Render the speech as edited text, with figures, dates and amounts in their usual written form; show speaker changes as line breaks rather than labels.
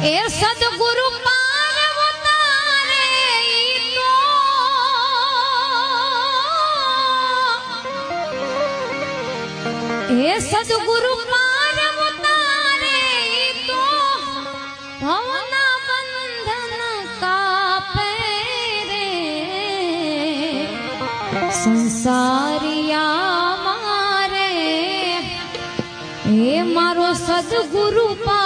એ સદગુરુ हे सदगुरु पार उतारे तो भवना बंधन कापे रे संसारिया मारे हे मारो सदगुरु पार